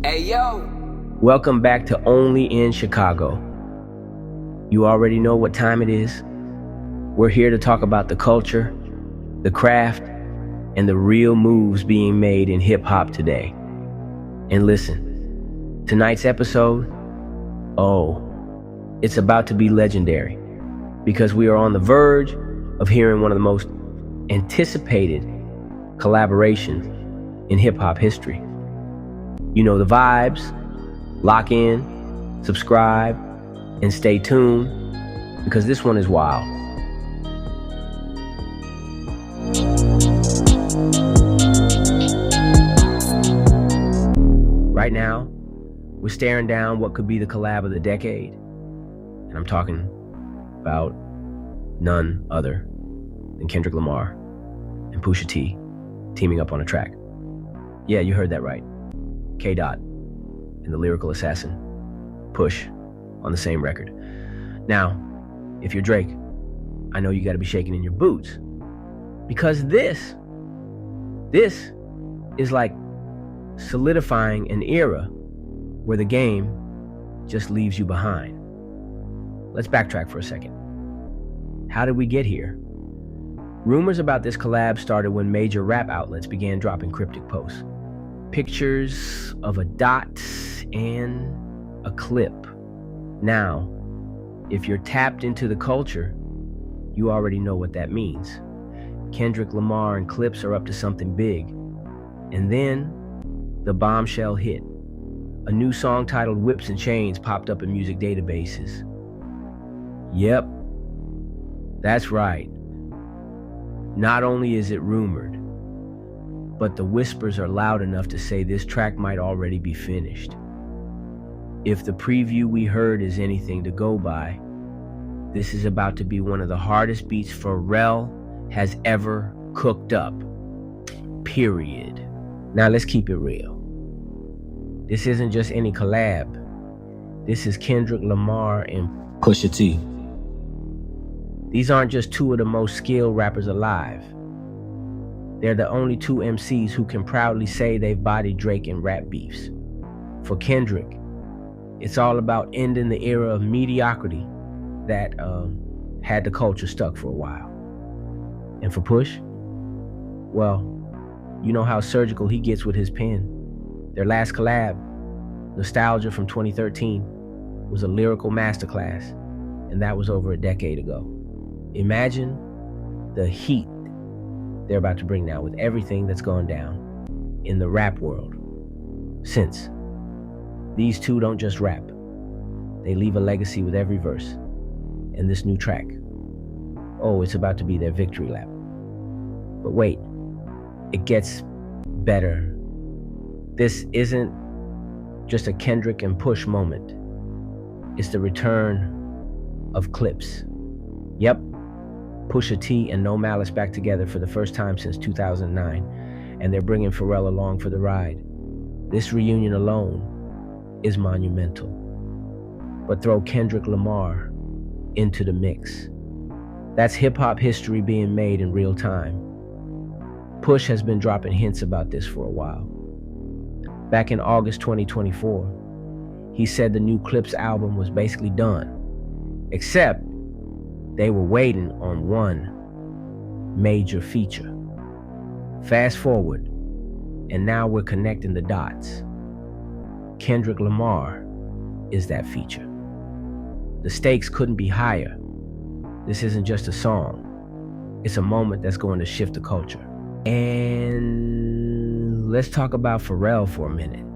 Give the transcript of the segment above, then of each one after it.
Hey yo! Welcome back to Only in Chicago. You already know what time it is. We're here to talk about the culture, the craft, and the real moves being made in hip-hop today. And listen, tonight's episode, it's about to be legendary because we are on the verge of hearing one of the most anticipated collaborations in hip-hop history. You know the vibes. Lock in, subscribe, and stay tuned because this one is wild. Right now, we're staring down what could be the collab of the decade. And I'm talking about none other than Kendrick Lamar and Pusha T teaming up on a track. Yeah, you heard that right. K-Dot and the lyrical assassin, Push, on the same record. Now, if you're Drake, I know you gotta be shaking in your boots because this is like solidifying an era where the game just leaves you behind. Let's backtrack for a second. How did we get here? Rumors about this collab started when major rap outlets began dropping cryptic posts. Pictures of a dot and a clip. Now, if you're tapped into the culture, you already know what that means. Kendrick Lamar and Clips are up to something big. And then, the bombshell hit. A new song titled Whips and Chains popped up in music databases. Yep, that's right. Not only is it rumored, but the whispers are loud enough to say this track might already be finished. If the preview we heard is anything to go by, this is about to be one of the hardest beats Pharrell has ever cooked up. Period. Now let's keep it real. This isn't just any collab. This is Kendrick Lamar and Pusha T. These aren't just two of the most skilled rappers alive. They're the only two MCs who can proudly say they've bodied Drake in rap beefs. For Kendrick, it's all about ending the era of mediocrity that had the culture stuck for a while. And for Push, well, you know how surgical he gets with his pen. Their last collab, Nostalgia from 2013, was a lyrical masterclass, and that was over a decade ago. Imagine the heat they're about to bring now with everything that's gone down in the rap world since. These two don't just rap. They leave a legacy with every verse. And this new track, it's about to be their victory lap. But wait, it gets better. This isn't just a Kendrick and Push moment. It's the return of Clips. Yep, Pusha T and No Malice back together for the first time since 2009, and they're bringing Pharrell along for the ride. This reunion alone is monumental. But throw Kendrick Lamar into the mix. That's hip-hop history being made in real time. Push has been dropping hints about this for a while. Back in August 2024, he said the new Clips album was basically done, except they were waiting on one major feature. Fast forward, and now we're connecting the dots. Kendrick Lamar is that feature. The stakes couldn't be higher. This isn't just a song. It's a moment that's going to shift the culture. And let's talk about Pharrell for a minute.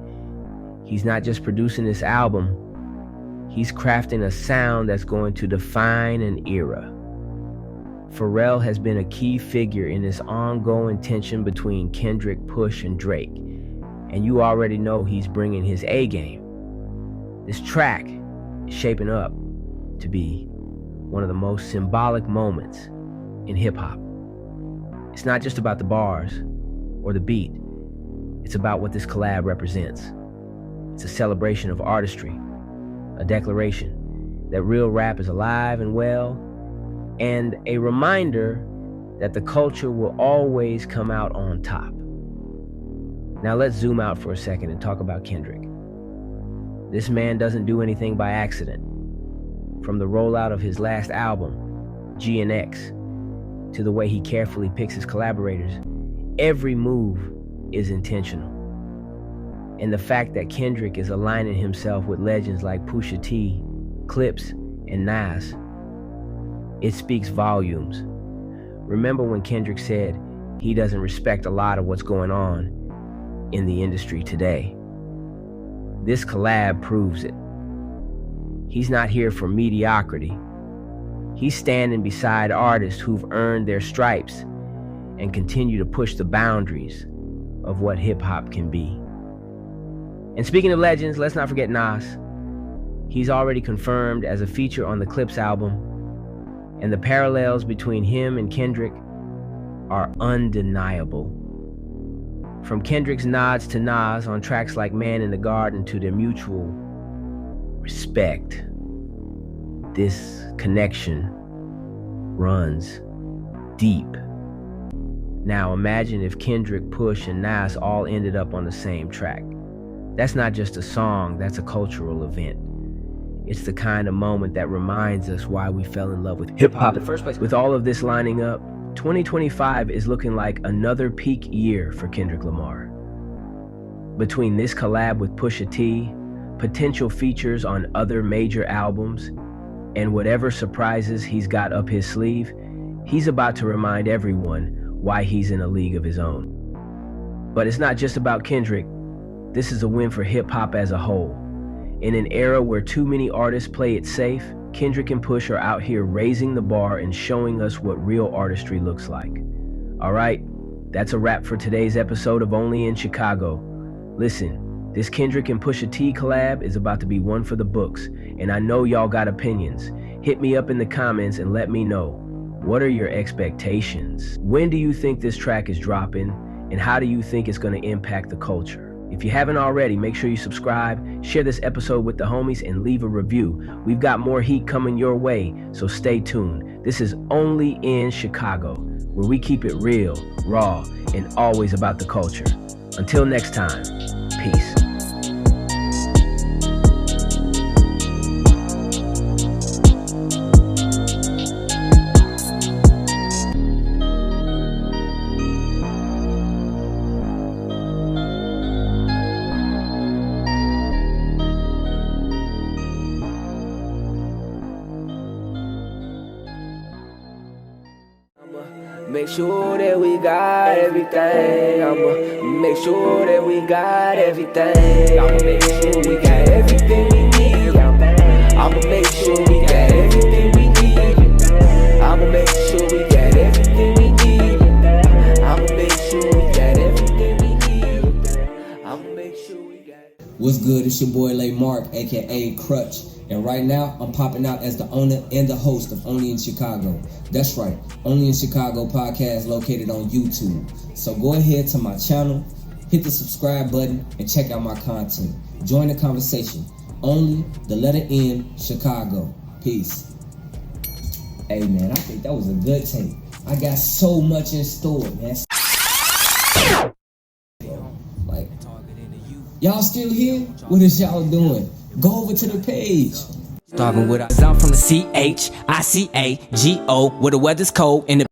He's not just producing this album, he's crafting a sound that's going to define an era. Pharrell has been a key figure in this ongoing tension between Kendrick, Push, and Drake. And you already know he's bringing his A game. This track is shaping up to be one of the most symbolic moments in hip-hop. It's not just about the bars or the beat. It's about what this collab represents. It's a celebration of artistry, a declaration that real rap is alive and well, and a reminder that the culture will always come out on top. Now let's zoom out for a second and talk about Kendrick. This man doesn't do anything by accident. From the rollout of his last album, G and X, to the way he carefully picks his collaborators, every move is intentional. And the fact that Kendrick is aligning himself with legends like Pusha T, Clips, and Nas, it speaks volumes. Remember when Kendrick said he doesn't respect a lot of what's going on in the industry today? This collab proves it. He's not here for mediocrity. He's standing beside artists who've earned their stripes and continue to push the boundaries of what hip-hop can be. And speaking of legends, let's not forget Nas. He's already confirmed as a feature on the Clips album, and the parallels between him and Kendrick are undeniable. From Kendrick's nods to Nas on tracks like Man in the Garden to their mutual respect, this connection runs deep. Now imagine if Kendrick, Push, and Nas all ended up on the same track. That's not just a song, that's a cultural event. It's the kind of moment that reminds us why we fell in love with hip-hop in the first place. With all of this lining up, 2025 is looking like another peak year for Kendrick Lamar. Between this collab with Pusha T, potential features on other major albums, and whatever surprises he's got up his sleeve, he's about to remind everyone why he's in a league of his own. But it's not just about Kendrick. This is a win for hip-hop as a whole. In an era where too many artists play it safe, Kendrick and Push are out here raising the bar and showing us what real artistry looks like. All right, that's a wrap for today's episode of Only in Chicago. Listen, this Kendrick and Pusha T collab is about to be one for the books, and I know y'all got opinions. Hit me up in the comments and let me know. What are your expectations? When do you think this track is dropping, and how do you think it's going to impact the culture? If you haven't already, make sure you subscribe, share this episode with the homies, and leave a review. We've got more heat coming your way, so stay tuned. This is Only in Chicago, where we keep it real, raw, and always about the culture. Until next time, peace. Make sure that we got everything. I'ma make sure that we got everything. I'ma make sure we got everything we need. I'ma make sure we got everything we need. I'ma make sure we got everything we need. I'ma make sure we got everything we need. I'ma make sure we got. What's good? It's your boy Lay Mark, aka Crutch. And right now, I'm popping out as the owner and the host of Only in Chicago. That's right, Only in Chicago podcast located on YouTube. So go ahead to my channel, hit the subscribe button, and check out my content. Join the conversation. Only the letter N, Chicago. Peace. Hey man, I think that was a good tape. I got so much in store, man. Like, y'all still here? What is y'all doing? Go over to the page. Starving with us. I'm from the CHICAGO, where the weather's cold and the